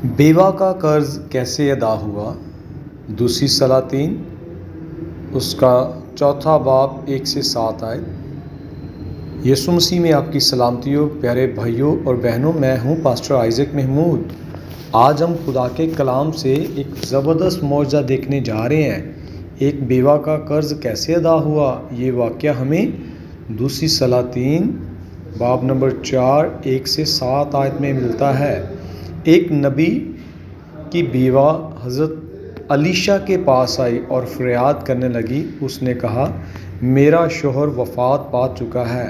بیوہ کا قرض کیسے ادا ہوا؟ دوسری سلاطین اس کا چوتھا باب 1 سے 7 آیت۔ یسوع مسیح میں آپ کی سلامتی ہو پیارے بھائیوں اور بہنوں، میں ہوں پاسٹر آئزک محمود۔ آج ہم خدا کے کلام سے ایک زبردست معجزہ دیکھنے جا رہے ہیں۔ ایک بیوہ کا قرض کیسے ادا ہوا، یہ واقعہ ہمیں دوسری سلاطین باب نمبر 4 1 سے 7 آیت میں ملتا ہے۔ ایک نبی کی بیوہ حضرت علیشہ کے پاس آئی اور فریاد کرنے لگی۔ اس نے کہا، میرا شوہر وفات پا چکا ہے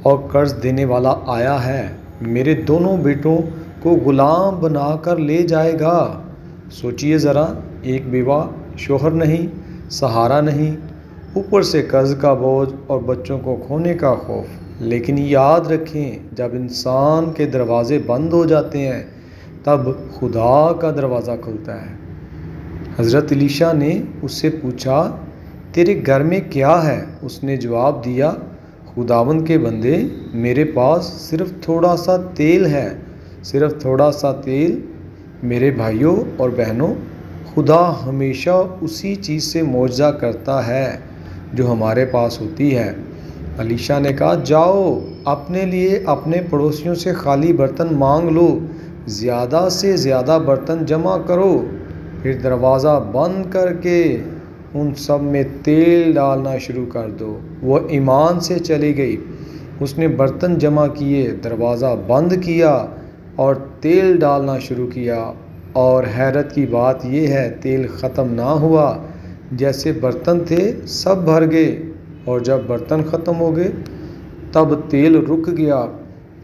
اور قرض دینے والا آیا ہے، میرے دونوں بیٹوں کو غلام بنا کر لے جائے گا۔ سوچئے ذرا، ایک بیوہ، شوہر نہیں، سہارا نہیں، اوپر سے قرض کا بوجھ اور بچوں کو کھونے کا خوف۔ لیکن یاد رکھیں، جب انسان کے دروازے بند ہو جاتے ہیں تب خدا کا دروازہ کھلتا ہے۔ حضرت علیشہ نے اس سے پوچھا، تیرے گھر میں کیا ہے؟ اس نے جواب دیا، خداوند کے بندے، میرے پاس صرف تھوڑا سا تیل ہے، صرف تھوڑا سا تیل۔ میرے بھائیوں اور بہنوں، خدا ہمیشہ اسی چیز سے معجزہ کرتا ہے جو ہمارے پاس ہوتی ہے۔ علیشہ نے کہا، جاؤ اپنے لیے اپنے پڑوسیوں سے خالی برتن مانگ لو، زیادہ سے زیادہ برتن جمع کرو، پھر دروازہ بند کر کے ان سب میں تیل ڈالنا شروع کر دو۔ وہ ایمان سے چلی گئی، اس نے برتن جمع کیے، دروازہ بند کیا اور تیل ڈالنا شروع کیا، اور حیرت کی بات یہ ہے، تیل ختم نہ ہوا، جیسے برتن تھے سب بھر گئے، اور جب برتن ختم ہو گئے تب تیل رک گیا۔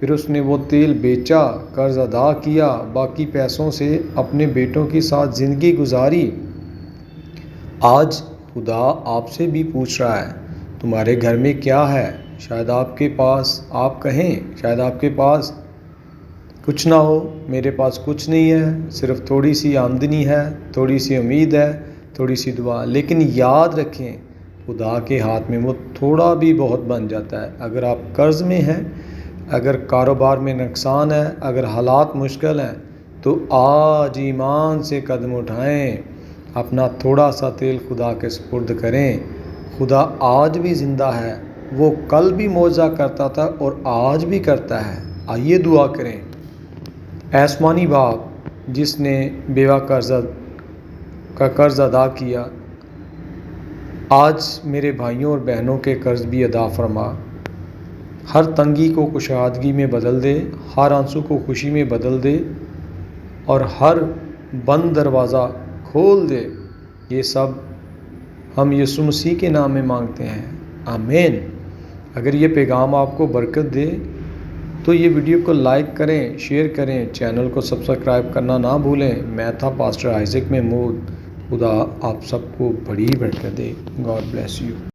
پھر اس نے وہ تیل بیچا، قرض ادا کیا، باقی پیسوں سے اپنے بیٹوں کے ساتھ زندگی گزاری۔ آج خدا آپ سے بھی پوچھ رہا ہے، تمہارے گھر میں کیا ہے؟ شاید آپ کے پاس، آپ کہیں شاید آپ کے پاس کچھ نہ ہو، میرے پاس کچھ نہیں ہے، صرف تھوڑی سی آمدنی ہے، تھوڑی سی امید ہے، تھوڑی سی دعا۔ لیکن یاد رکھیں، خدا کے ہاتھ میں وہ تھوڑا بھی بہت بن جاتا ہے۔ اگر آپ قرض میں ہیں، اگر کاروبار میں نقصان ہے، اگر حالات مشکل ہیں، تو آج ایمان سے قدم اٹھائیں، اپنا تھوڑا سا تیل خدا کے سپرد کریں۔ خدا آج بھی زندہ ہے، وہ کل بھی معجزہ کرتا تھا اور آج بھی کرتا ہے۔ آئیے دعا کریں۔ آسمانی باپ، جس نے بیوہ کا قرض ادا کیا، آج میرے بھائیوں اور بہنوں کے قرض بھی ادا فرما۔ ہر تنگی کو کشادگی میں بدل دے، ہر آنسو کو خوشی میں بدل دے، اور ہر بند دروازہ کھول دے۔ یہ سب ہم یسوع مسیح کے نام میں مانگتے ہیں، آمین۔ اگر یہ پیغام آپ کو برکت دے تو یہ ویڈیو کو لائک کریں، شیئر کریں، چینل کو سبسکرائب کرنا نہ بھولیں۔ میں تھا پاسٹر آئزک محمود۔ خدا آپ سب کو بڑی برکت دے۔ God bless you.